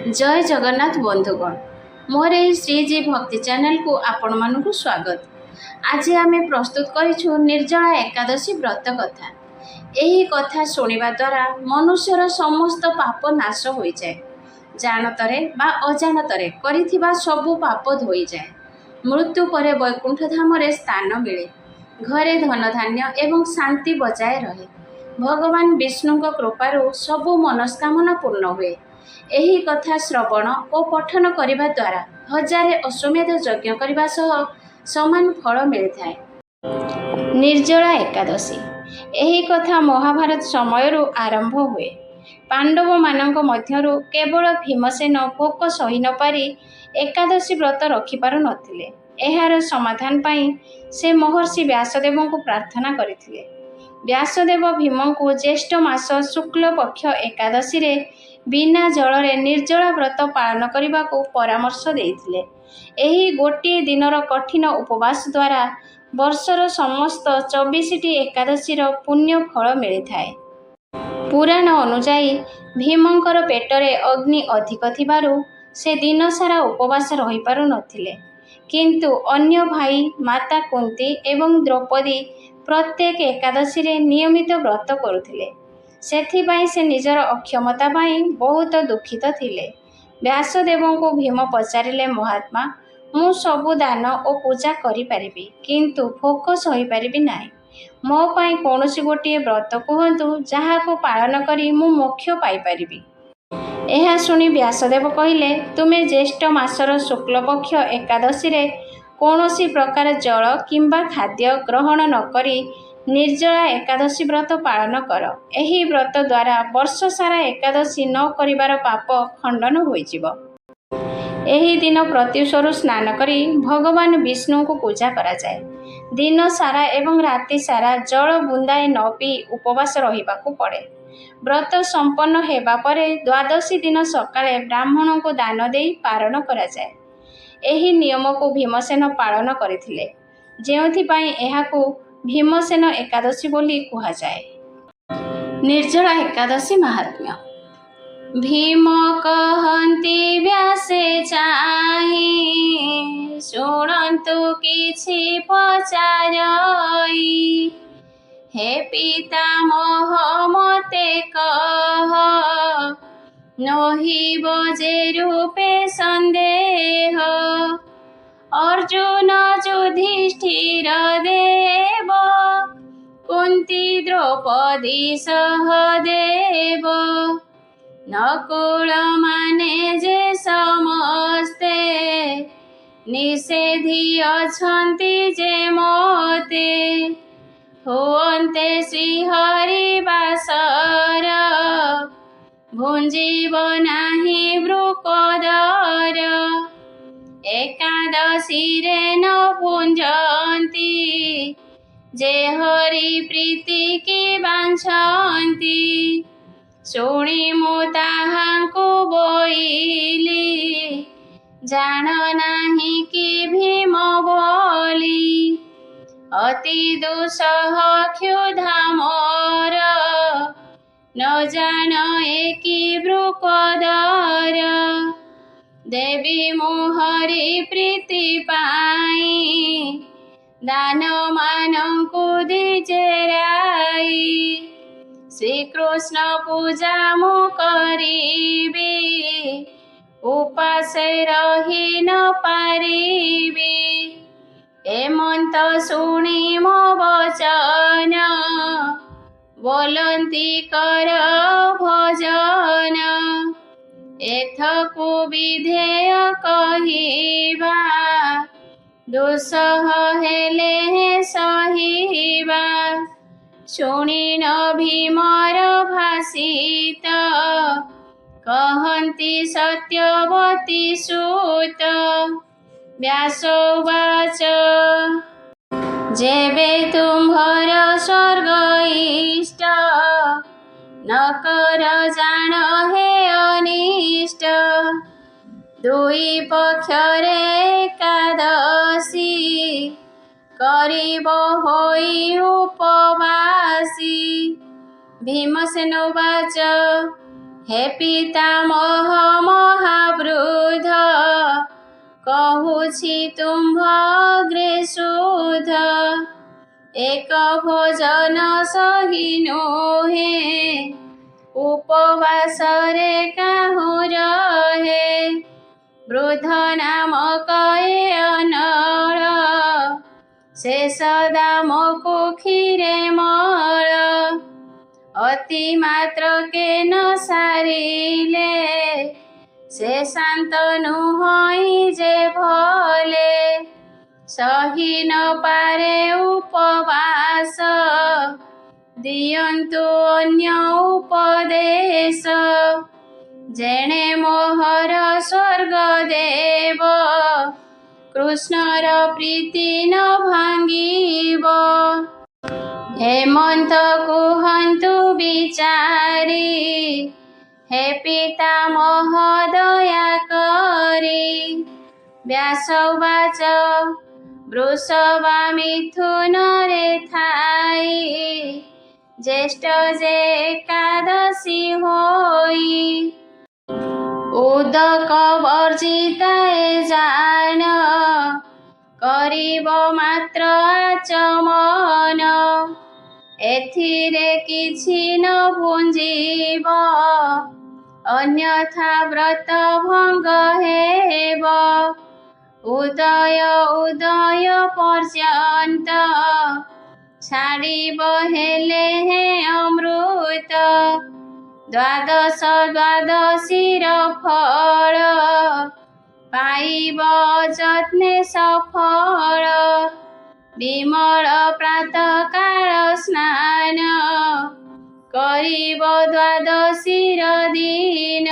जय जगन्नाथ बंधुगण मोर श्रीजी भक्ति चैनल को आपण मानक स्वागत। आज आम प्रस्तुत करूँ निर्जला एकादशी व्रत कथा। यही कथा शुणा द्वारा मनुष्यर समस्त पाप नाश हो जाए। जानतरे बा अजाणतरे करिथिबा सबु पाप धोई जाए। मृत्यु पर वैकुंठ धाम स्थान मिले। घरे धन धान्य एवं शांति बजाय रहे। भगवान विष्णु कृपारू सबु मनस्कामना पूर्ण हुए। एही कथा श्रवण और पठन करने द्वारा हजारे अश्वमेध यज्ञ करने समान फल मिलता है। निर्जला एकादशी एही कथा महाभारत समय आरंभ हुए। पांडव मानक मध्यरु केवल भीमसेन भोक सही न पारी एकादशी व्रत रखिपारु नथिले। एहार समाधान पाई से महर्षि व्यासदेव को प्रार्थना करथिले। व्यासदेव भीम को ज्येष्ठ मास शुक्ल पक्ष एकादशी रे बिना जलरे निर्जला व्रत पालन करने को परामर्श देइथिले। एही गोटे दिनर कठिन उपवास द्वारा वर्षर समस्त 24टी एकादशी पुण्य फल मिलता है। पुराण अनुजाई भीमंकर पेटरे अग्नि अधिक थिबारु से दिन सारा उपवास रही पारु नथिले। किंतु अन्य भाई माता कुंती एवं द्रौपदी प्रत्येक एकादशी रे नियमित व्रत करुथिले। सेथिपाई से निजर अक्षमता पाई बहुत दुखित थिले। व्यासदेव को भीम पचारिले, महात्मा मु सबु दान और पूजा करि परिबि, किंतु भोक सही परिबि नाही। मो पाई कौनसी गोटे व्रत कहतु जहा को पालन करी मु मोक्ष पाई परिबि। एहा सुनी व्यासदेव कहिले, तुमे ज्येष्ठ मासर शुक्ल पक्ष एकादशी रे कौनसी प्रकार जल किंबा खाद्य ग्रहण न करी निर्जला एकादशी व्रत पालन कर। एही व्रत द्वारा वर्ष सारा एकादशी न करिबार पाप खंडन होइजिब। एही दिन प्रत्युषरु स्नान करी भगवान विष्णु को पूजा करा जाए। दिन सारा एवं राति सारा जल बुंदाए न पी उपवास रहिबाकू पड़े। व्रत संपन्न हेबा परे द्वादशी दिन सकाळे ब्राह्मण को दान देई पारण करा जाए। एही नियम को भीमसेन पालन करथिले, जेउथिपाई एहाकू भीमसेन एकादशी बोली कहा जाए। निर्जला एकादशी महात्म्य। भीम कहंती व्यासे चाहि, शुणन्तु किछि पचारई। हे पितामह मते कह, नहिब जे रूपे संदेह। अर्जुन युधिष्ठिर देव, कुंती द्रौपदी सहदेव। नकुल माने जे समस्ते, निषेधी अछंती जे मोते। हुअन्ते श्रीहरि बासर, भुंजीब नाही वृकोदर। एकादशी रे न भुंजंती, जे हरि प्रीति की बांछंती। शुणी मु ताहांकु बोइली, जान नाही कि भीम बोली। अति दुसह क्षुधा मोर, न जान एकी वृकोदर। देवी मोहरी प्रीति पाई, दान मानंकु दिजेराई। श्री कृष्ण पूजा मु करीबी, उपासे रही न पारिबी। एमंत शुणी मो वचन, बोलंती कर भजन। एथकु विधेय कहिबा, दुसह हेले सहिबा। शुणी न भीमर भाषित, कहंती सत्यवती सूत। व्यासोवाच, जेबे तुम्हर स्वर्ग इष्ट, न कर जान हे अनिष्ट। दुई पक्षरे एकादशी, करिब होई उपवासी। भीमसेन उवाच, हे पितामह महा ହେଉଛି ତୁମ୍ଭ ଅଗ୍ରେ ଶୁଦ୍ଧ। ଏକ ଭୋଜନ ସହି ନୁହେଁ, ଉପବାସରେ କାହୁଁ ରହେ। ବୃଦ୍ଧ ନାମକ ଏ ଅନଳ, ଶେଷ ଦାମକୁ କ୍ଷୀରେ ମଳ। ଅତି ମାତ୍ରକେ ନ ସାରିଲେ, ସେ ଶାନ୍ତ ନୁହଁଇ ଯେ ଭଲେ। ସହି ନ ପାରେ ଉପବାସ, ଦିଅନ୍ତୁ ଅନ୍ୟ ଉପଦେଶ। ଯେଣେ ମୋହର ସ୍ୱର୍ଗଦେବ, କୃଷ୍ଣର ପ୍ରୀତି ନ ଭାଙ୍ଗିବ। ହେମନ୍ତ କୁହନ୍ତୁ ବିଚାରି, ହେ ପିତାମହ ଦୟାକରି। ବ୍ୟାସବାଚ ବୃଷଭା ମିଥୁନରେ ଥାଇ, ଜ୍ୟେଷ୍ଠ ଯେ ଏକାଦଶୀ ହୋଇ। ଉଦକ ବର୍ଜିତାଏ ଜାଣ, କରିବ ମାତ୍ର ଆଚମନ। ଏଥିରେ କିଛି ନ ପୁଞ୍ଜିବ, ଅନ୍ୟଥା ବ୍ରତ ଭଙ୍ଗ ହେବ। ଉଦୟ ଉଦୟ ପର୍ଯ୍ୟନ୍ତ, ଛାଡ଼ିବ ହେଲେ ହେ ଅମୃତ। ଦ୍ୱାଦଶ ଦ୍ୱାଦଶୀର ଫଳ, ପାଇବ ଯତ୍ନେ ସଫଳ। ବିମଳ ପ୍ରାତଃକାଳ ସ୍ନାନ, କରିବ ଦ୍ୱାଦଶୀର ଦିନ।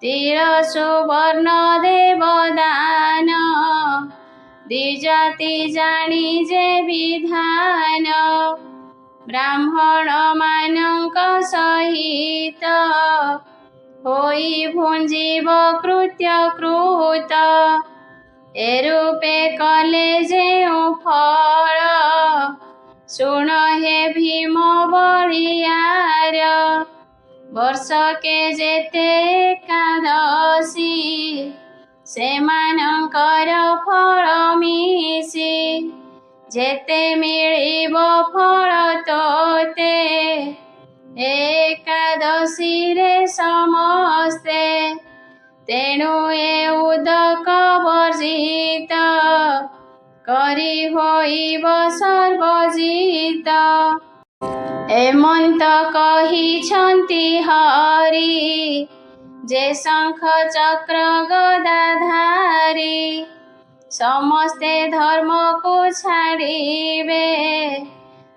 ତିଳ ସୁବର୍ଣ୍ଣ ଦେବ ଦାନ, ଦ୍ୱିଜାତି ଜାଣି ଯେ ବିଧାନ। ବ୍ରାହ୍ମଣମାନଙ୍କ ସହିତ, ହୋଇ ଭୁଞ୍ଜିବ କୃତ୍ୟକୃତ। ଏରୂପେ କଲେ ଯେଉଁ ଫଳ, ଶୁଣ ହେ ଭୀମ ବଳିୟାର। ବର୍ଷକେ ଯେତେ ଏକାଦଶୀ, ସେମାନଙ୍କର ଫଳ ମିଶି। ଯେତେ ମିଳିବ ଫଳ ତୋତେ, ଏକାଦଶୀରେ ସମସ୍ତେ। ତେଣୁ ଏ ଉଦକ ବର୍ଜିତ, କରି ହୋଇବ ସର୍ବଜିତ। ଏମନ୍ତ କହିଛନ୍ତି ହରି, ଯେ ଶଙ୍ଖ ଚକ୍ର ଗଦାଧାରୀ। ସମସ୍ତେ ଧର୍ମକୁ ଛାଡ଼ିବେ,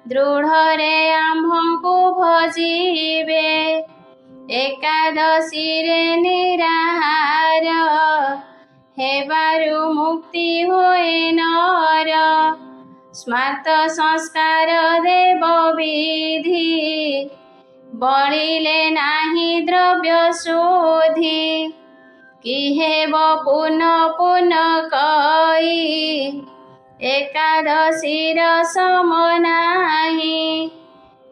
ଦୃଢ଼ରେ ଆମ୍ଭଙ୍କୁ ଭଜିବେ। ଏକାଦଶୀରେ ନିରାହାର, ହେବାରୁ ମୁକ୍ତି ହୁଏ ନର। ସ୍ମାର୍ତ ସଂସ୍କାର ଦେବ ବିଧି, ବଳିଲେ ନାହିଁ ଦ୍ରବ୍ୟ ଶୁଦ୍ଧି। କି ହେବ ପୁନଃ ପୁନଃ କଇ, ଏକାଦଶୀର ସମ ନାହିଁ।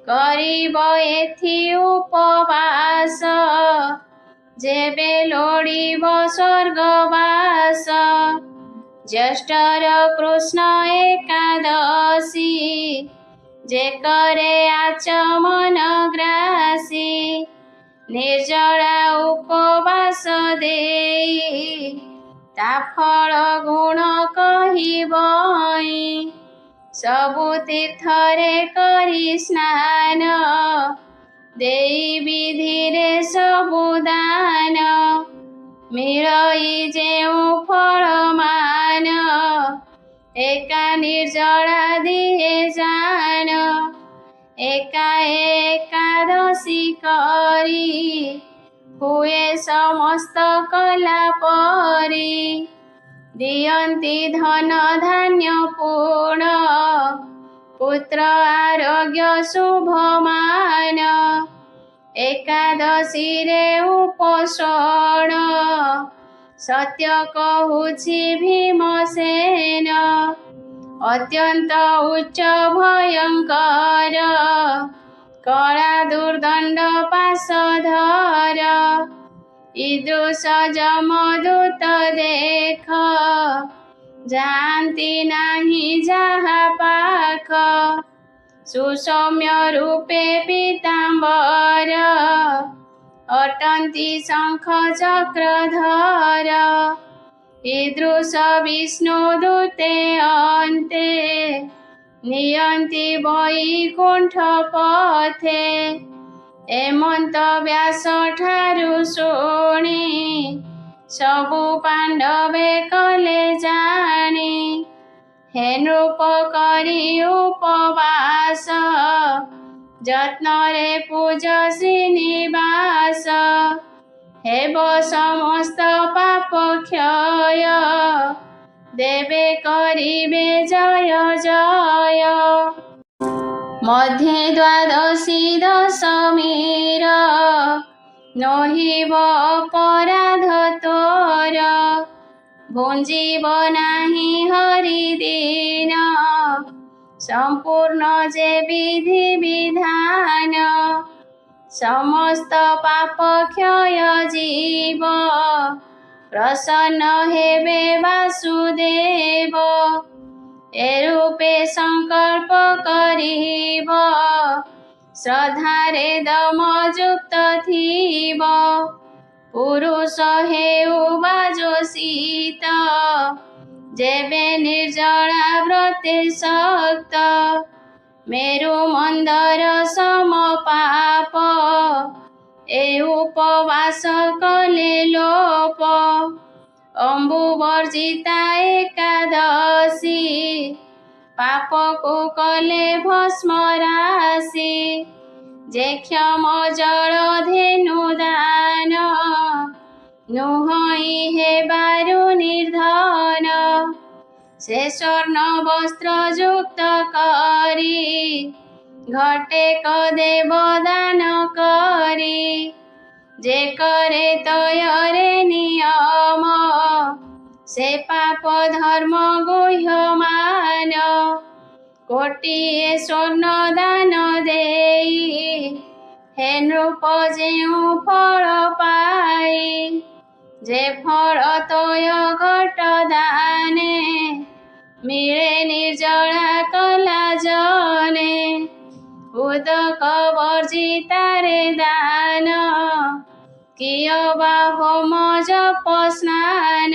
କରିବ ଏଥି ଉପବାସ, ଯେବେ ଲୋଡ଼ିବ ସ୍ୱର୍ଗବାସ। ଜ୍ୟେଷ୍ଠର କୃଷ୍ଣ ଏକାଦଶୀ, ଯେ କରେ ଆଚମନ ଗ୍ରାସୀ। ନିର୍ଜଳା ଉପବାସ ଦେଇ, ତା ଫଳ ଗୁଣ କହିବଇ। ସବୁ ତୀର୍ଥରେ କରି ସ୍ନାନ, ଦେଇ ବିଧିରେ ସବୁ ଦାନ। ମିଳଇ ଯେଉଁ ଫଳମାନ, ଏକା ନିର୍ଜଳା ଦିଏ ଜାଣ। ଏକା ଏକାଦଶୀ କରି, ହୁଏ ସମସ୍ତ କଲା ପରି। ଦିଅନ୍ତି ଧନ ଧାନ୍ୟ ପୁଣ, ପୁତ୍ର ଆରୋଗ୍ୟ ଶୁଭମାନ। ଏକାଦଶୀରେ ଉପୋଷଣ, ସତ୍ୟ କହୁଛି ଭୀମସେନ। ଅତ୍ୟନ୍ତ ଉଚ୍ଚ ଭୟଙ୍କର, କଳା ଦୁର୍ଦଣ୍ଡ ପାଶଧର। ईदृश जमदूत देख जानती नहीं जहा पाख सुसौम्य रूपे पीताम्बर अटन्ति शंख चक्रधर ईदृश विष्णुदूते अन्ते नियन्ति वैकुण्ठ पथे एमंत व्यास ठारू शुणी सबु पांडवे कले जानी हे नृप करी उपवास যত্নরে পূজ শ্রীনিবাস হেব সমস্ত পাপ ক্ষয় দেবে করিবে জয় জয় মধ্যে দ্বাদশী দশমীর নহিব অপরাধ তোর ভুঞ্জিব নাহি হরিদিন संपूर्ण जे विधि विधान समस्त पाप क्षय जीव प्रसन्न हेबे वासुदेव एरूपे संकल्प करिब श्रद्धारे दमयुक्त थीब पुरुष हेउ बाजोषित जेबे निर्जला व्रते शक्त मेरु मंदर सम पाप ए उपवास कले लोप अम्बु वर्जिता एकादशी पाप को कले भस्म राशि जे क्षम जल धेनु दान नुहई हे बारु निर्धन से स्वर्ण वस्त्र युक्त करी घटे कदेव दान करी जे करे तयरे नियम से पाप धर्म गुह्यमान कोटिए स्वर्ण दान देई हे नृप जेउ फल पाई जे फल तय घट दाने मिले निर्जला कला जने उदक वर्जितारे दान किय बा होम जप स्नान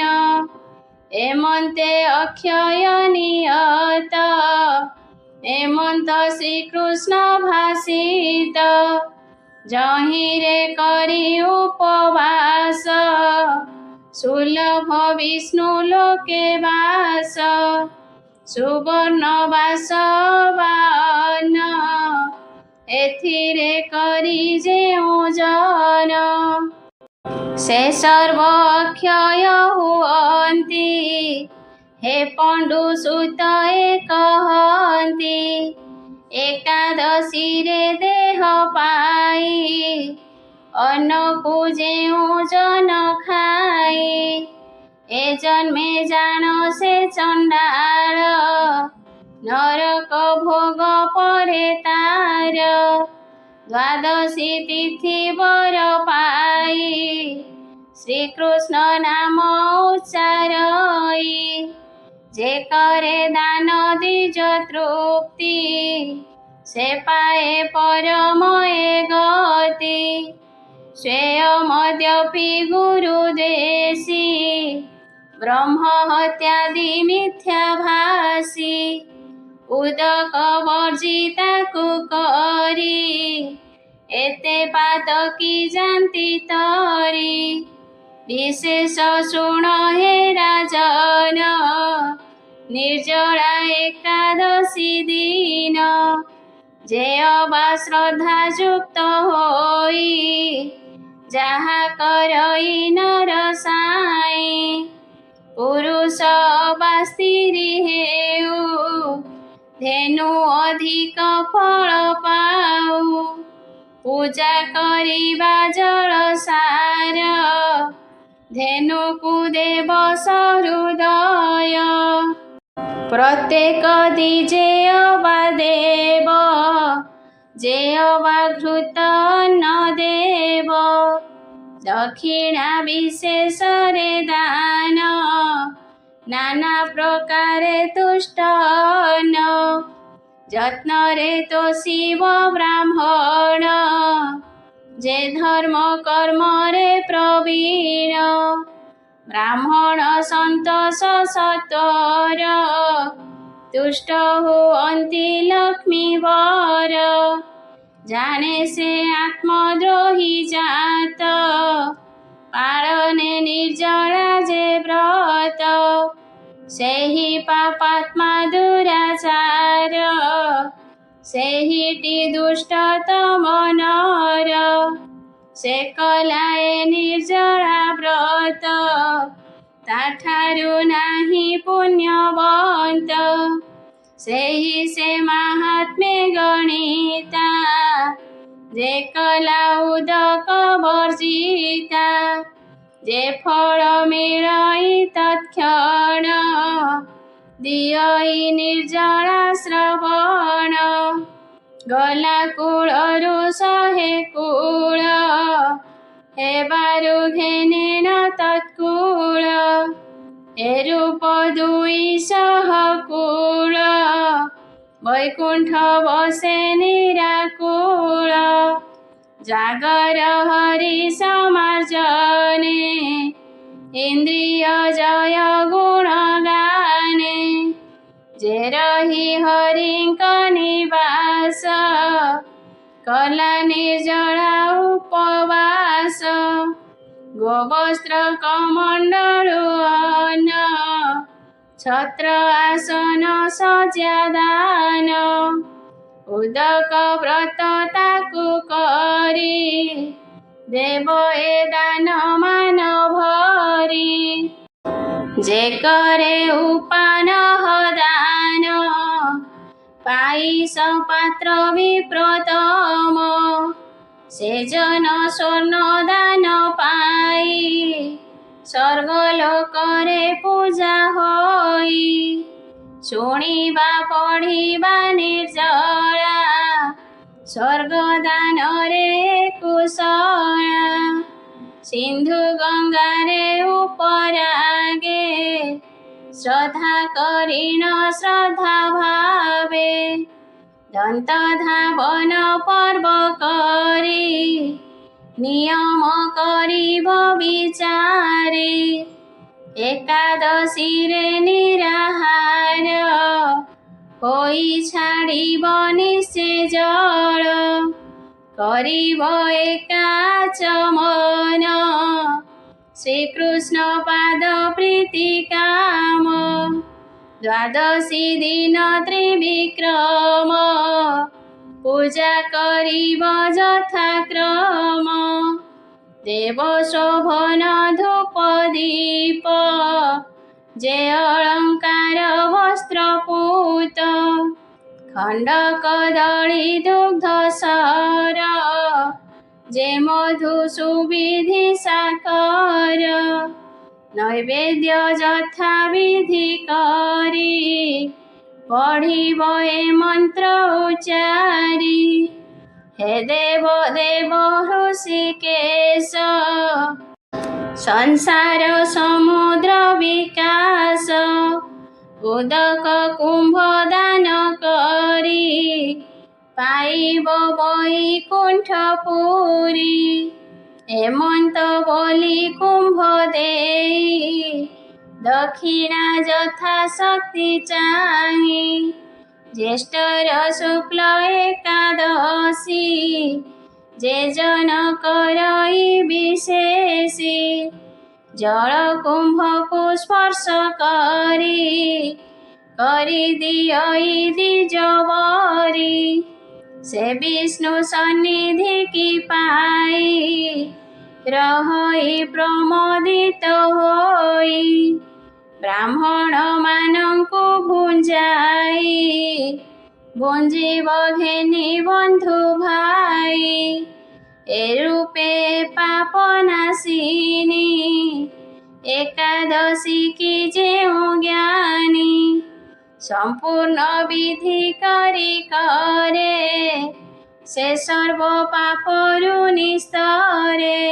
एमंते अक्षय नियत एमंत श्रीकृष्ण भाषित जहिरे करी उपवास सुलभ विष्णु लोके वास सुवर्ण वास बान एथिरे करी जेउ जन से सर्व अक्षय हुअन्ति हे पंडु सुत कहन्ति एकादशी रे देह पाई अन्न को जेउ जन खाई ए जन्मे जान से चंडाल नरक भोग परे तार द्वादशी तिथि बर पाई श्रीकृष्ण नाम उच्चारई जे करे दान द्विज तृप्ति से पाए परमये गति श्रेय मद्यपि गुरुदेशी ब्रह्म हत्यादि मिथ्या भाषी उदक वर्जिता कुकरी एते पातकी जानती तरी विशेष शुण हे राजन निर्जला एकादशी दिन जे अबा श्रद्धा युक्त होई जहा करई नर साई पुरुष अबा स्त्री हेउ धेनु अधिक फल पाऊ पूजा करिबा जल सार धेनु को देव सहृदय प्रत्येक दिजे अबा देव जे अबा घृत न देव दक्षिणा विशेषरे दान नाना प्रकारे तुष्टन যত্নরে তো শিব ব্রাহ্মণ যে ধর্ম কর্মরে প্রবীণ ব্রাহ্মণ সন্তোষ সত্তর তুষ্ট হুয়ন্তি লক্ষ্মী বর জানে সে আত্মদ্রোহী জাত পালনে নির্জলা যে ব্রত ସେହି ପାପାତ୍ମା ଦୁରାଚାର ସେହିଟି ଦୁଷ୍ଟତମ ନର ସେ କଲାଏ ନିର୍ଜଳା ବ୍ରତ ତାଠାରୁ ନାହିଁ ପୁଣ୍ୟବନ୍ତ ସେହି ସେ ମାହାତ୍ମ୍ୟେ ଗଣିତା ଯେ କଲା ଉଦକ ବର୍ଜିତା যে ফল মিলই তৎক্ষণ দিয়ই ନିର୍ଜଳା ଶ୍ରବଣ ଗଲା କୂଳରୁ ଶହେ କୂଳ ହେବାରୁ ଘେନେନ ତତ୍କୂଳ ଏ ରୂପ 200 କୂଳ ବୈକୁଣ୍ଠ ବସେ ନିରାକୂଳ জাগর হরি সমার্জনে ইন্দ্রিয় জয় গুণ গানে যে রহি হরিঙ্ক নিবাস কলা নির্জলা উপবাস গোবস্ত্র কমণ্ডলু অন্ন ছত্র আসন সজ্জা দান উদক ব্রত তাকু করি দেব এ দান মান ভরি যে করে উপানহ দান পাইস পাত্র বিপ্রতম সে জন স্বর্ণ দান পাই স্বর্গলোকরে পূজা হই শুনিবা পঢ়িবা ନିର୍ଜଳା ସ୍ୱର୍ଗଦାନରେ କୁଶଳା ସିନ୍ଧୁ ଗଙ୍ଗାରେ ଉପରାଗେ ଶ୍ରଦ୍ଧା କରିଣ ଶ୍ରଦ୍ଧା ଭାବେ ଦନ୍ତ ଧାବନ ପର୍ବ କରି ନିୟମ କରିବ ବିଚାରେ ଏକାଦଶୀରେ ନିରାହାର ହୋଇ ଛାଡ଼ିବ ନିଶ୍ଚେ ଜଳ କରିବ ଏକାଚମନ ଶ୍ରୀକୃଷ୍ଣ ପାଦ ପ୍ରୀତି କାମ ଦ୍ୱାଦଶୀ ଦିନ ତ୍ରିବିକ୍ରମ ପୂଜା କରିବ ଯଥାକ୍ରମ দেব শোভন ধূপ দীপ যে অলঙ্কার বস্ত্র পুত খণ্ড কদলী দুগ্ধ সর যে মধু সুবিধি সাকর নৈবেদ্য যথাবিধি করি পঢ়িব এ মন্ত্র উচ্চারি হে দেব দেব হৃষিকেশ সংসার সমুদ্র বিকাশ উদক কুম্ভ দান করি পাইব বৈকুণ্ঠপুরী হেমন্ত বলি কুম্ভ দেই দক্ষিণা যথা শক্তি চাহি জ্যেষ্ঠর শুক্ল একাদশী যে জন করই বিশেষী জল কুম্ভকু স্পর্শ করি করি দিয়ই দ্বিজবরি সে বিষ্ণু সন্নিধি কি পাই রহই প্রমোদিত হই ব্রাহ্মণ ମାନଙ୍କୁ ভুঞ্জাই ভঞ্জিব ঘেনি বন্ধু ভাই এ রূপে পাপ নাশিনী একাদশী কি যেউ জ্ঞানী সম্পূর্ণ বিধি করি করে সে সর্ব পাপরু নিস্তরে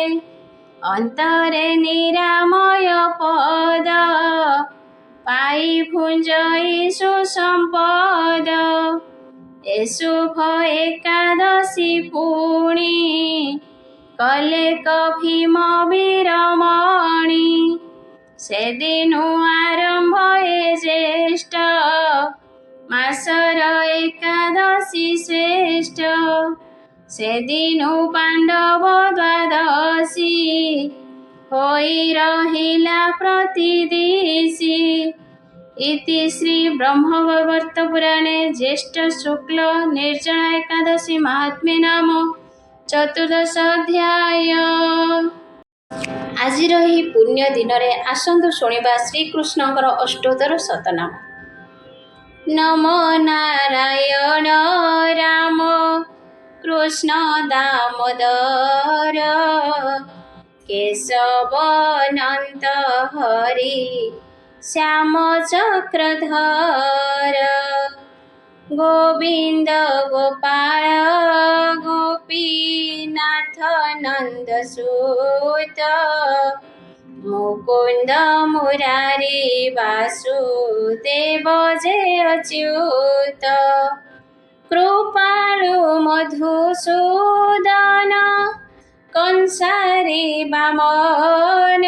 ଅନ୍ତରେ ନିରାମୟ ପଦ ପାଇ ଭୁଞ୍ଜଇ ସୁସମ୍ପଦ। ଏ ଶୁଭ ଏକାଦଶୀ ପୁଣି କଲେ କଭୀମ ବୀରମଣି। ସେଦିନୁ ଆରମ୍ଭ ଏ ଜ୍ୟେଷ୍ଠ ମାସର ଏକାଦଶୀ ଶ୍ରେଷ୍ଠ। ସେଦିନୁ ପାଣ୍ଡବ ଦ୍ୱାଦଶୀ ହୋଇ ରହିଲା ପ୍ରତିଦିଶି। ଇତି ଶ୍ରୀ ବ୍ରହ୍ମବୈବର୍ତ ପୁରାଣେ ଜ୍ୟେଷ୍ଠ ଶୁକ୍ଳ ନିର୍ଜଳା ଏକାଦଶୀ ମାହାତ୍ମ୍ୟ ନାମ ଚତୁର୍ଦ୍ଦଶ ଅଧ୍ୟାୟ। ଆଜିର ଏହି ପୁଣ୍ୟ ଦିନରେ ଆସନ୍ତୁ ଶୁଣିବା ଶ୍ରୀକୃଷ୍ଣଙ୍କର ଅଷ୍ଟୋତ୍ତର ଶତନାମ। ନମୋ ନାରାୟଣ ରାମ କୃଷ୍ଣ ଦାମୋଦର କେଶବ ଅନନ୍ତ ହରି ଶ୍ୟାମ ଚକ୍ରଧର। ଗୋବିନ୍ଦ ଗୋପାଳ ଗୋପୀନାଥ ନନ୍ଦସୂତ ମୁକୁନ୍ଦ ମୁରାରୀ ବାସୁଦେବ ଯେ ଅଚ୍ୟୁତ। କୃପାଳୁ ମଧୁସୂଦନ କଂସାରୀ ବାମନ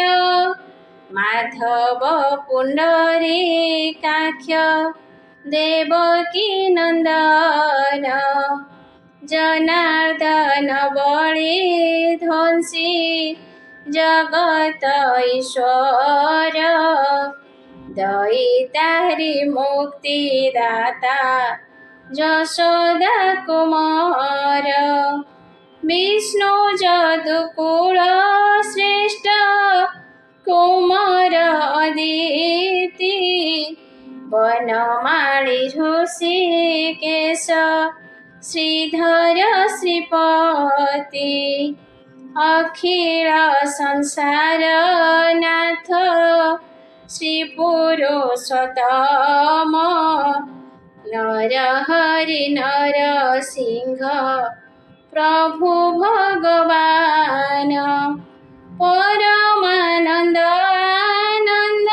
ମାଧବ ପୁଣ୍ଡରୀକାକ୍ଷ ଦେବକୀ ନନ୍ଦନ। ଜନାର୍ଦ୍ଦନ ବଳି ଧ୍ୱଂସୀ ଜଗତ ଈଶ୍ୱର ଦଇତାରି ମୁକ୍ତି ଦାତା ଯଶୋଦା କୁମାର। ବିଷ୍ଣୁ ଯଦୁକୁଳ ଶ୍ରେଷ୍ଠ କୁମାର ଅଦିତି ବନମାଳି ଋଷିକେଶ ଶ୍ରୀଧର ଶ୍ରୀପତି। ଅଖିଳ ସଂସାର ନାଥ ଶ୍ରୀ ପୁରୁଷୋତ୍ତମ ନରହରି ନରସିଂହ ପ୍ରଭୁ ଭଗବାନ। ପରମାନନ୍ଦ ଆନନ୍ଦ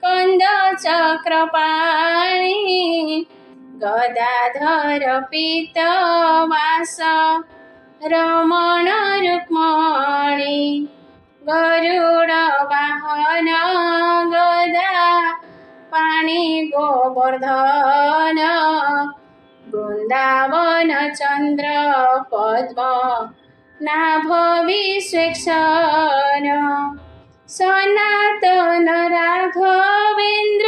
କନ୍ଦ ଚକ୍ରପାଣି ଗଦାଧର ପୀତ ବାସ ରମଣ ରୁକ୍ମଣୀ। ଗରୁଡ଼ ବାହନ ଗଦା ପାଣି ଗୋବର୍ଦ୍ଧନ ବୃନ୍ଦାବନ ଚନ୍ଦ୍ର ପଦ୍ମ ନାଭ ବିଶ୍ୱେକ୍ଷଣ। ସନାତନ ରାଘବେନ୍ଦ୍ର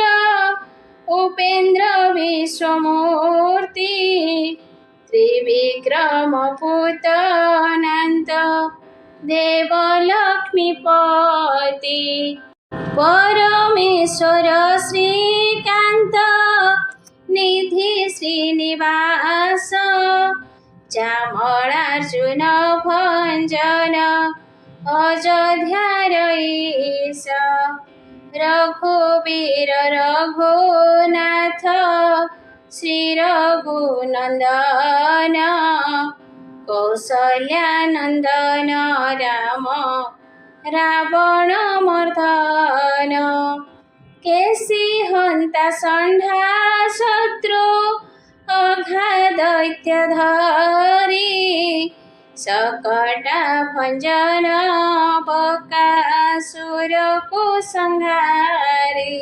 ଉପେନ୍ଦ୍ର ବିଶ୍ୱମୂର୍ତ୍ତି ତ୍ରିବିକ୍ରମ ପୂତନାନ୍ତ ଦେବଲକ୍ଷ୍ମୀପତି। ପରମେଶ୍ୱର ଶ୍ରୀକାନ୍ତ ନିଧି ଶ୍ରୀନିବାସ ଚାମଳାର୍ଜୁନ ଭଞ୍ଜନ ଅଯୋଧ୍ୟାର ଈଶ। ରଘୁବୀର ରଘୁନାଥ ଶ୍ରୀ ରଘୁନନ୍ଦନ କୌଶଲ୍ୟାନନ୍ଦନ ରାମ ରାବଣ ମର୍ଦ୍ଦନ। କେଶୀ ହନ୍ତା ଷଣ୍ଢା ଶତ୍ରୁ ଅଘାଦୈତ୍ୟ ଧରି ଶକଟା ଭଞ୍ଜନ ବକାସୁରକୁ ସଂହାରି।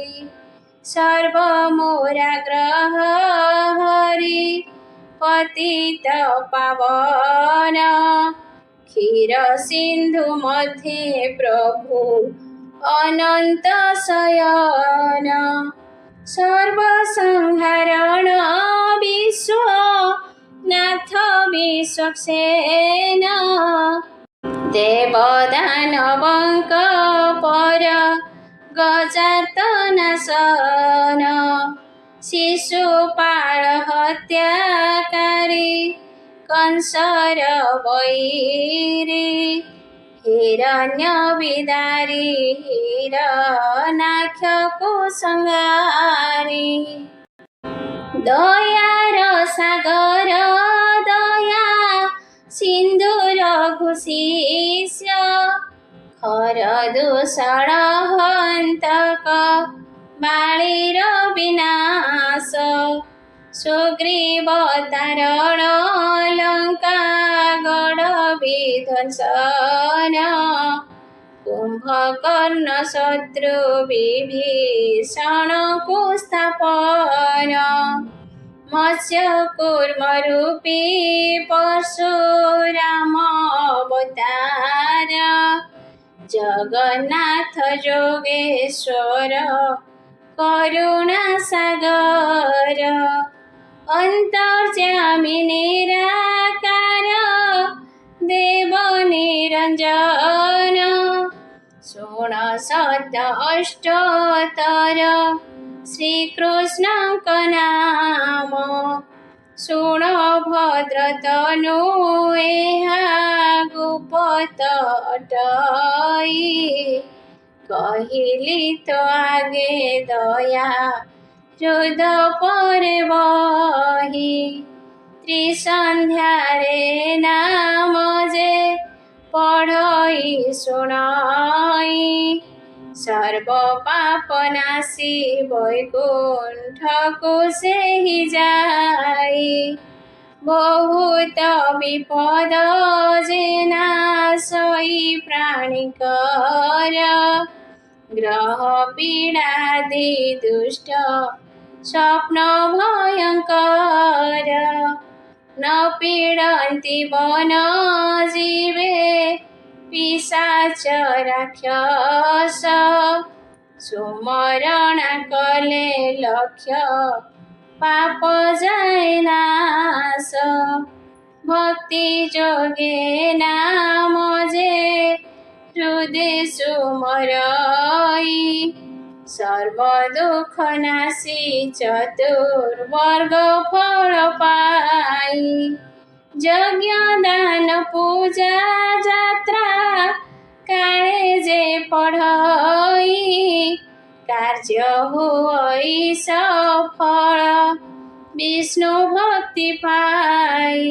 ସର୍ବମୂରାଗ୍ରହ ହରି ପତିତ ପାବନ କ୍ଷୀର ସିନ୍ଧୁ ମଧ୍ୟେ ପ୍ରଭୁ ଅନନ୍ତ ଶୟନ। ସର୍ବସଂହାରଣ ବିଶ୍ୱନାଥ ବିଶ୍ୱକ୍ସେନ ଦେବଦାନବଙ୍କ ପର ଗଜାର୍ତ୍ତନାଶନ। ଶିଶୁପାଳ ହତ୍ୟାକାରୀ କଂସର ବୈରୀ ହିରଣ୍ୟ ବିଦାରୀ ହିରଣ୍ୟାକ୍ଷକୁ ସଂହାରି। ଦୟାର ସାଗର ଦୟା ସିନ୍ଧୁ ରଘୁ ଶିଷ୍ୟ हर दूषण हन्तक बाळीर विनाश सुग्रीव तारण लंका गढ़ विध्वंसन कुंभकर्ण शत्रु विभीषण को स्थापन मत्स्य कूर्म रूपी परशुराम अवतार जगन्नाथ जोगेश्वर करुणा सागर अंतर्यामी निराकार देव निरंजन शुण सत अष्टोत्तर श्री कृष्ण का नाम शुण भद्र तनु गुप्त अटई कहली तो आगे दया हृद पर बही त्रिसंध्या रे नाम जे पढ़ई सुनाई सर्व पाप नासी वैकुंठ को से ही जाई बहुत विपद जेना सई प्राणिकर ग्रह पीड़ादि दुष्ट स्वप्न भयंकर न पीड़न्ति वन जीवे पिशाच राक्षस सुमरण कले लक्ष्य पाप जाय नाश भक्ति जोगे नाम जे हृदय सुमरई सर्व दुख नासी चतुर्वर्ग फल पाई यज्ञ दान पूजा जात्रा काले जे पढ़ई कार्य हुई सफल विष्णु भक्ति पाई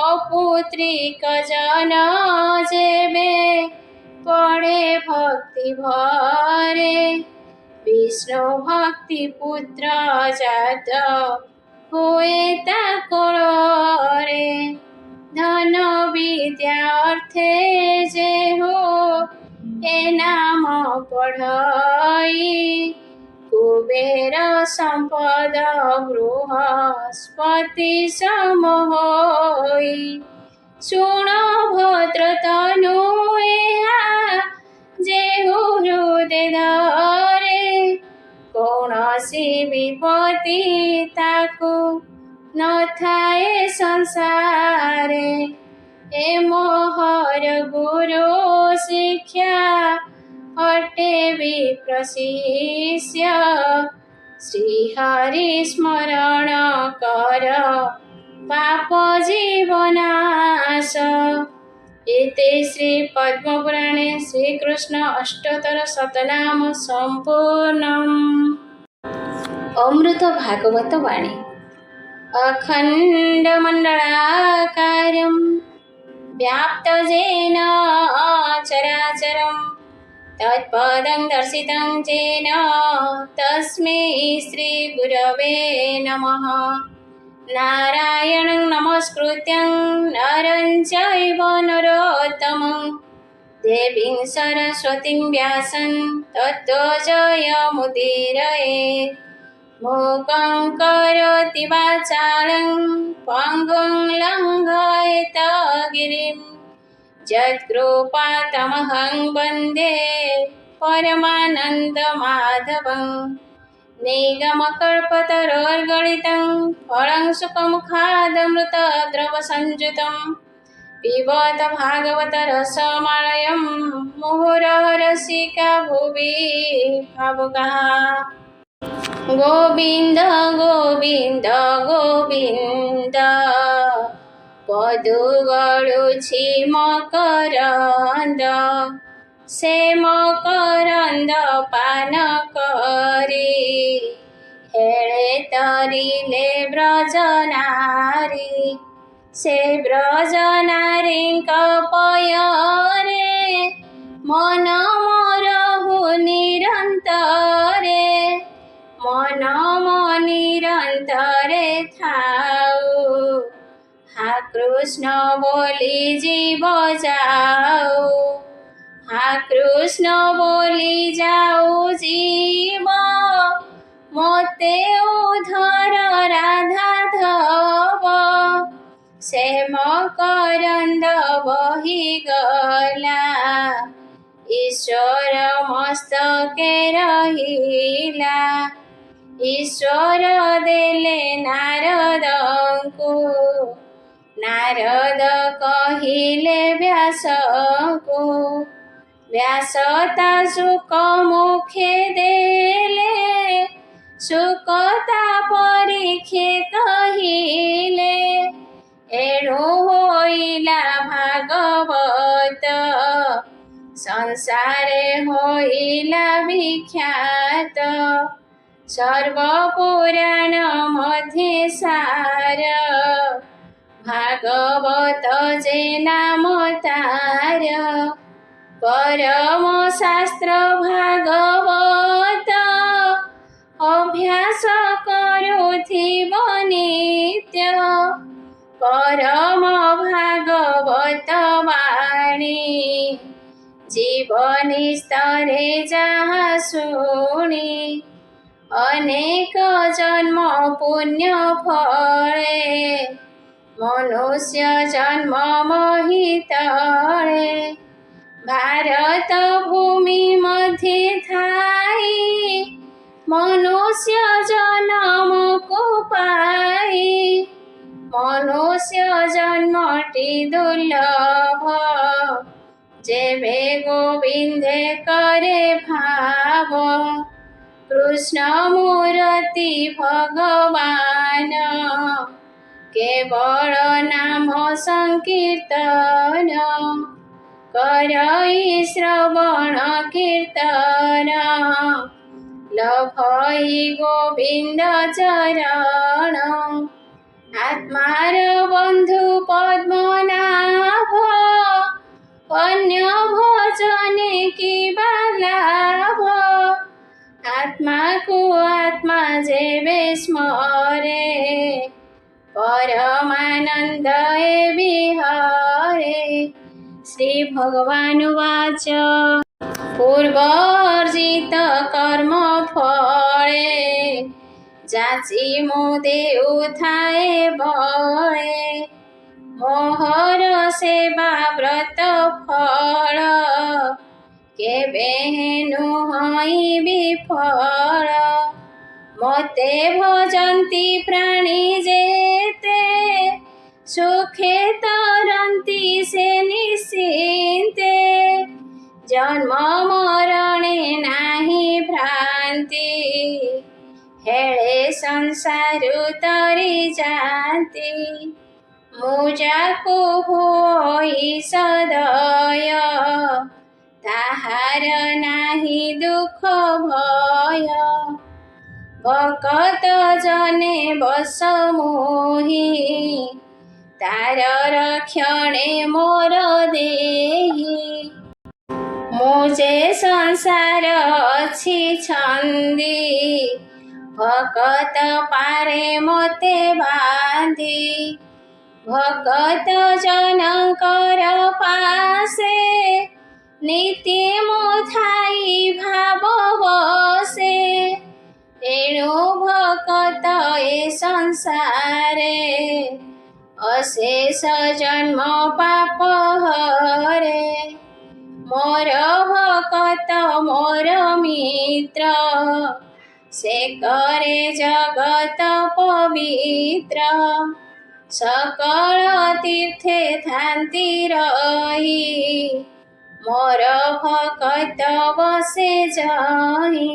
अपुत्रिक जन जेबे पढ़े भक्ति भरे विष्णु भक्ति पुत्र जात हुए ताकोरे धन विद्या अर्थे जे हो ए नाम पढ़ई कुबेर संपद बृहस्पति सम होई शुण भद्र तनु जेहु हृदय धरे कौनसी विपत्ति ताकु न थाए संसारे ए मोहर गुरु शिक्षा अटे विप्र शिष्य श्री हरि स्मरण कर पाप जीवनाश एते श्री पद्मपुराणे श्रीकृष्ण अष्टोत्तर शतनाम संपूर्णम्। अमृत भागवत वाणी अखंड मंडलाकारं व्याप्त येन चराचरं तत्पदं दर्शितं येन तस्मै श्री गुरवे नमः। नारायणं नमस्कृत्यं नरं चैव नरोत्तमं देवीं सरस्वतीं व्यासं ततो जयमुदीरयेत्। मूकं करोति वाचालं पङ्गुं लङ्घयेत गिरिं यत्कृपातमहं वन्दे परमानन्दमाधवं। निगमकल्पतरोर्गलितं फलं सुखमुखादमृतद्रवसंयुतं पिबत भागवत रसमालयं मुहुरः रसिका भुवि भावुकाः। गोविंद गोविंद गोविंद पदु गळुछि मकरंद से मकरंद पान करी हेळे तरिले ब्रजनारी से ब्रजनारीଙ୍କ पୟରେ मन मोरहु निरंतरे मन मो निरंतरे थाऊ हा कृष्ण बोली जीव जाऊ हा कृष्ण बोली जाऊ जीव मोते उधर राधा धव से मकरंद बही गला ईश्वर मस्तके रहिला ईश्वर देले नारदंकु नारद कहिले व्यासको व्यासता सुख मुखे देले सुखता परीक्षे कहिले एणु होइला भागवत संसारे होइला विख्यात सर्वपुराण मध्ये सार भागवत जे नाम तार परम शास्त्र भागवत अभ्यास करुथिब नित्य परम भागवत वाणी जीवनी स्तरे जहाँ शुणी अनेक जन्म पुण्य फले मनुष्य जन्म मोहितले भारत भूमि मध्ये थाई मनुष्य जन्म को पाई मनुष्य जन्मटी दुर्लभ जेबे गोविंदे करे भाव कृष्ण मूर्ति भगवान केवल नाम संकीर्तन करई श्रवण कीर्तन लभई गोविंद चरण आत्मार बंधु पद्मनाभ अन्य भजने की लाभ आत्मा को आत्मा जेबे स्मरे परमानंद विहरे श्री भगवान वाच पूर्वर्जित कर्म फले जाची मोदे उठाए बळे मोहर सेवा व्रत फल केबे हेनु हई विफल मोते भजन्ति प्राणी जेते सुखे तरन्ति से निश्चिन्ते जन्म मरणे नाही भ्रांति हेळे संसारु तरी जान्ति मुजाको होई सदय ताहार नाही दुख भय भकत जने बस मोहि तार रक्षणे मोर देहि मुझे संसार अछि छंदी भकत पारे मोते बांधी भगत जनकर पासे नीति मुथाई भाव बसे एणु भगत ए संसारे अशेष जन्म पाप हरे मोर भगत मोर मित्र से करे जगत पवित्र सकल तीर्थे थांति रही मोर भगत बसे जही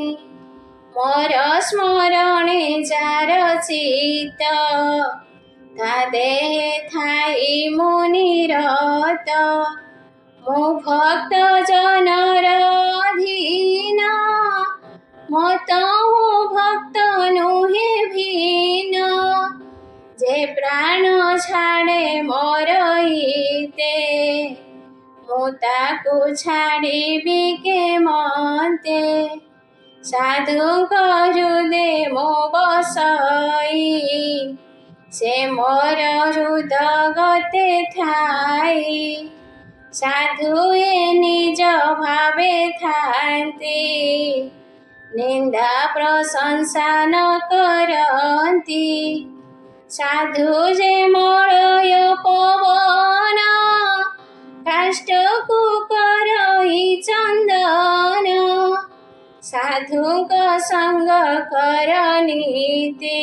मोर स्मरणे जार चित ता देहे थाई मुनिरत मो भक्त जनर अधीन मतहु भक्त नुहे भीन जे प्राण छाड़े मोर हिते मो ମୁଁ ତାକୁ ଛାଡ଼ିବି କେମନ୍ତେ ସାଧୁଙ୍କ ହୃଦେ ମୋ ବସାଇ ସେ ମୋର ହୃଦଗତେ ଥାଇ ସାଧୁ ଏ ନିଜ ଭାବେ ଥାନ୍ତି ନିନ୍ଦା ପ୍ରଶଂସା ନ କରନ୍ତି ସାଧୁ ଯେ ମଳୟ ପବନ କାଷ୍ଠକୁ କରଇ ଚନ୍ଦନ ସାଧୁଙ୍କ ସଙ୍ଗ କର ନୀତି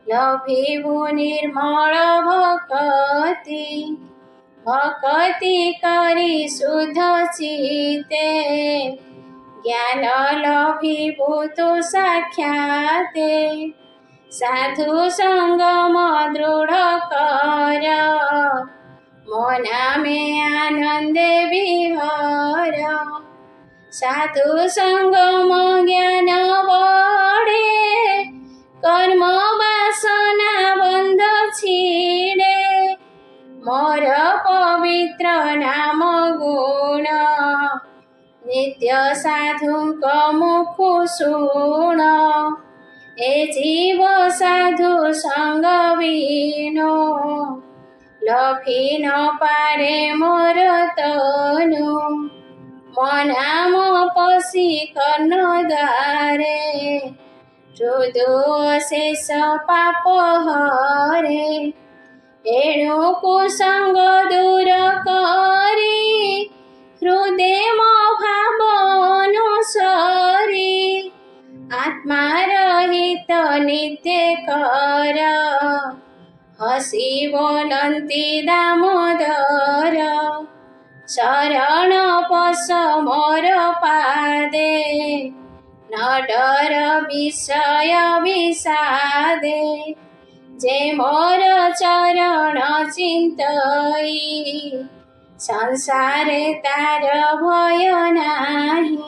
ଲଭିବୁ ନିର୍ମଳ ଭକତି ଭକତି କରି ଶୁଦ୍ଧ ଚିତ୍ତେ ଜ୍ଞାନ ଲଭିବୁ ତୁ ସାକ୍ଷାତେ ସାଧୁ ସଙ୍ଗମ ଦୃଢ଼ କର ମୋ ନାମେ ଆନନ୍ଦେ ବିହର ସାଧୁ ସଙ୍ଗମ ଜ୍ଞାନ ବଢ଼େ କର୍ମ ବାସନା ବନ୍ଧ ଛିଡ଼େ ମୋର ପବିତ୍ର ନାମ ଗୁଣ ନିତ୍ୟ ସାଧୁଙ୍କ ମୁଖୁ ଶୁଣ ଏ ଜୀବ ସାଧୁ ସଙ୍ଗ ବିନୁ ଲଭି ନ ପାରେ ମୋର ତନୁ ମୋ ନାମ ପଶି କର୍ଣ୍ଣ ଦ୍ୱାରେ ହୃଦୁ ଶେଷ ପାପ ହରେ ଏଣୁ କୁସଙ୍ଗ ଦୂର କରି ହୃଦେ ମୋ ଭାବ ଅନୁସରି ଆତ୍ମାର ହିତ ନିତ୍ୟ କର ହସି ବୋଲନ୍ତି ଦାମୋଦର ଶରଣ ପଶ ମୋର ପାଦେ ନ ଡର ବିଷୟ ବିଷାଦେ ଯେ ମୋର ଚରଣ ଚିନ୍ତଇ ସଂସାରେ ତାର ଭୟ ନାହିଁ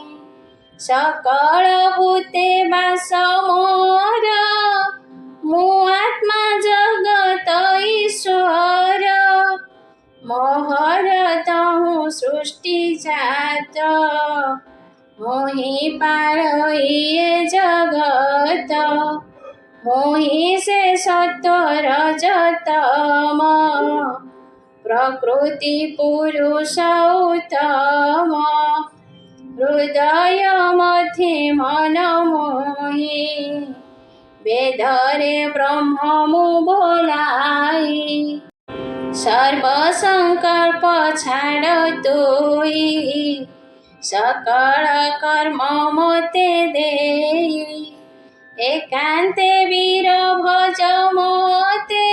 ସକଳ ଭୂତେ ବାସ ମୋର ମୁଁ ଆତ୍ମା ଜଗତ ଈଶ୍ୱର ମୋହର ତହୁଁ ସୃଷ୍ଟି ଜାତ ମୋହି ପାର ଇଏ ଜଗତ ମୋହି ସେ ସତ୍ୱ ରଜତମ ପ୍ରକୃତି ପୁରୁଷ ଉତ୍ତମ ହୃଦୟ ମଧ୍ୟେ ମନ ମୋହି ବେଦରେ ବ୍ରହ୍ମ ମୁଁ ବୋলাই ସର୍ବ ସଂକଳ୍ପ ଛାଡ଼ ତୁଇ ସକଳ କର୍ମ ମୋତେ ଦେଇ ଏକାନ୍ତେ ବୀର ଭଜ ମୋତେ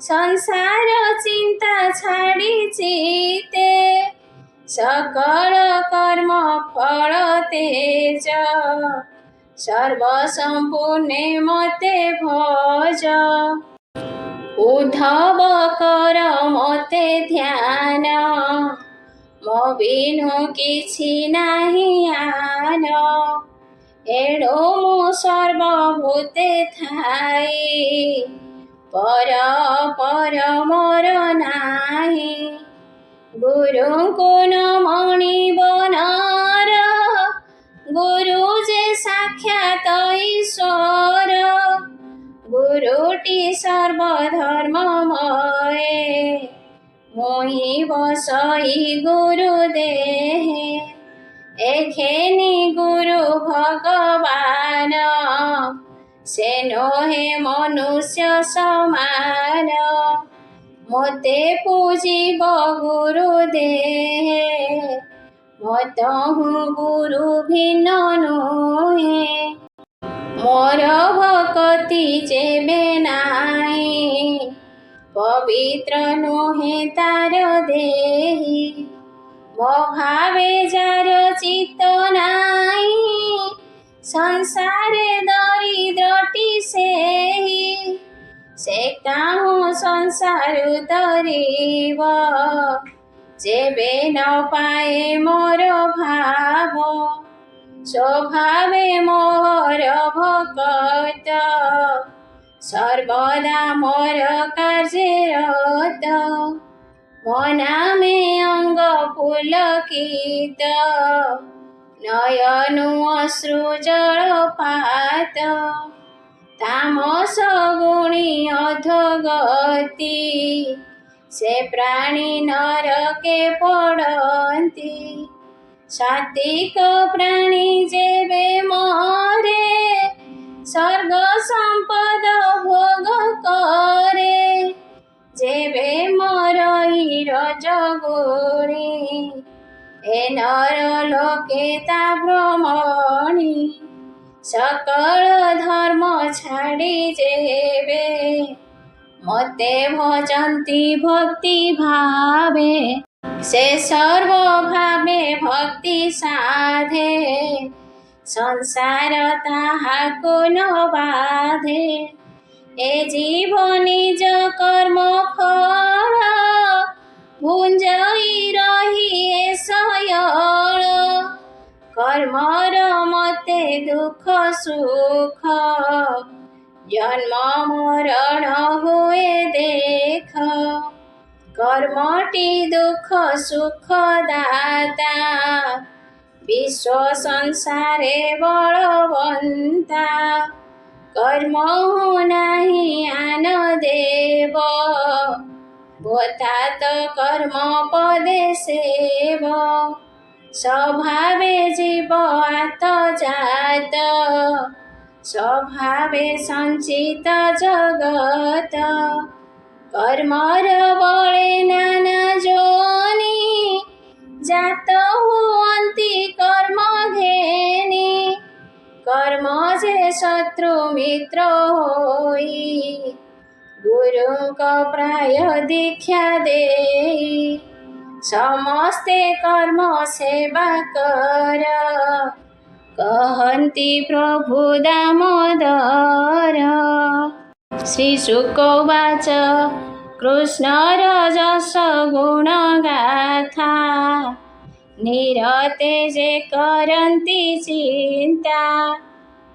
ସଂସାର ଚିନ୍ତା ଛାଡ଼ି ଚିତେ ସକଳ କର୍ମ ଫଳ ତେଜ ସର୍ବ ସମ୍ପୂର୍ଣ୍ଣେ ମୋତେ ଭଜ ଉଦ୍ଧବ କର ମୋତେ ଧ୍ୟାନ ମୋ ବିନୁ କିଛି ନାହିଁ ଆନ ଏଣୁ ମୁଁ ସର୍ବଭୂତେ ଥାଇ ପର ପର ମୋର ନାହିଁ ଗୁରୁଙ୍କୁ ନ ମଣିବ ନର ଗୁରୁ ଯେ ସାକ୍ଷାତ ଈଶ୍ୱର ଗୁରୁଟି ସର୍ବଧର୍ମମୟେ ମୋହି ବସଇ ଗୁରୁ ଦେହେ ଏଖେନି ଗୁରୁ ଭଗବାନ ସେ ନୋହେ ମନୁଷ୍ୟ ସମାନ ମୋତେ ପୂଜିବ ଗୁରୁ ଦେହେ ମତହୁଁ ଗୁରୁ ଭିନ୍ନ ନୁହେଁ ମୋର ଭକତି ଯେବେ ନାହିଁ ପବିତ୍ର ନୁହେଁ ତାର ଦେହି ମୋ ଭାବେ ଯାର ଚିତ୍ତ ନାହିଁ ସଂସାରେ ଦରିଦ୍ରଟି ସେହି ସେ କାହୁଁ ସଂସାରୁ ତରିବ ଯେବେ ନ ପାଏ ମୋର ଭାବ ସ୍ୱଭାବେ ମୋର ଭକତ ସର୍ବଦା ମୋର କାର୍ଯ୍ୟରତ मना में अंग पुलकित नयनु अश्रु जलपात तामस गुणी अधोगति से प्राणी नरके पड़ती सात्विक प्राणी जेबे मरे स्वर्ग संपद भोग करे जेबे मरई रजगुणी ए नर लोके ता भ्रमणी सकल धर्म छाड़ी जेबे मते भजन्ति भक्ति भावे से सर्व भावे भक्ति साधे संसार ताहाको न बाधे ए जीव निज कर्म फल भुंजई रही ए सयल कर्मर मते दुख सुख जन्म मरण हुए देख कर्मटी दुख सुख दाता विश्व संसारे बलवंता कर्म नहीं आन देव भूतात कर्म पदे सेव स्वभावे जीव आत जात स्वभावे संचित जगत कर्मर बळे नाना जोनी जात हुअन्ति कर्म घेनी कर्म जे शत्रु मित्र होई गुरुଙ୍କ प्राय दीक्षा देई समस्ते कर्म सेवा कर कहन्ति प्रभु दामोदर श्रीशुकोवाच कृष्णर जस गुण गाथा निरते जे करन्ति चिंता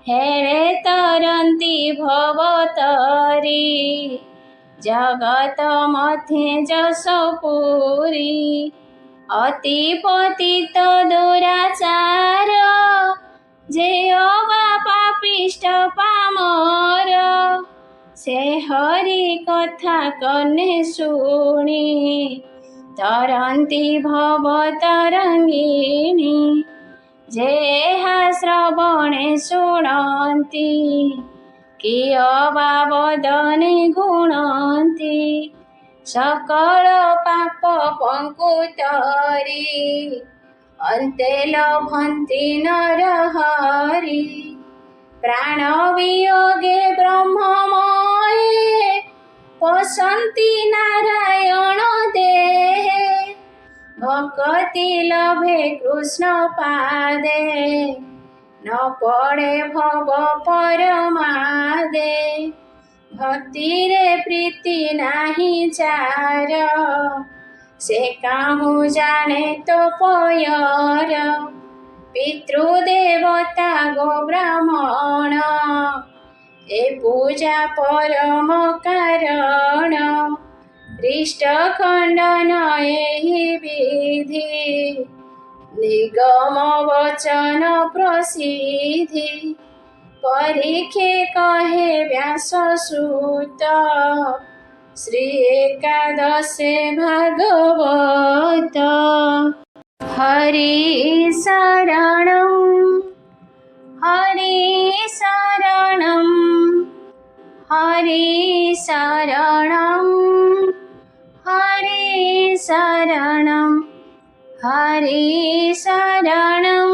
हेळे तरन्ति भवतरी जगत मध्ये जस पुरी अति पतित दुराचार जे अवा पापिष्ट पामर से हरि कथा कने शुणी तरन्ति भव तरंगिणी जेहा श्रवणे शुणन्ति किय वा वदने गुणन्ति सकल पाप पंकुतरी अन्ते लभन्ति नरहरि प्राण वियोगे ब्रह्ममये पशन्ति नारायण देहे भक्ति लभे कृष्ण पादे न पड़े भव परमादे भक्ति रे प्रीति नाही चार से काहू जाने तो पयर पितृदेवता गो ब्राह्मण ए पूजा परम कारण हृष्ट खंडन एहि विधि निगम वचन प्रसिद्धि परीखे कहे व्याससूत श्री एकादशे भागवत हरि शरणं हरि शरणं हरि शरणं हरि शरणं हरि शरणं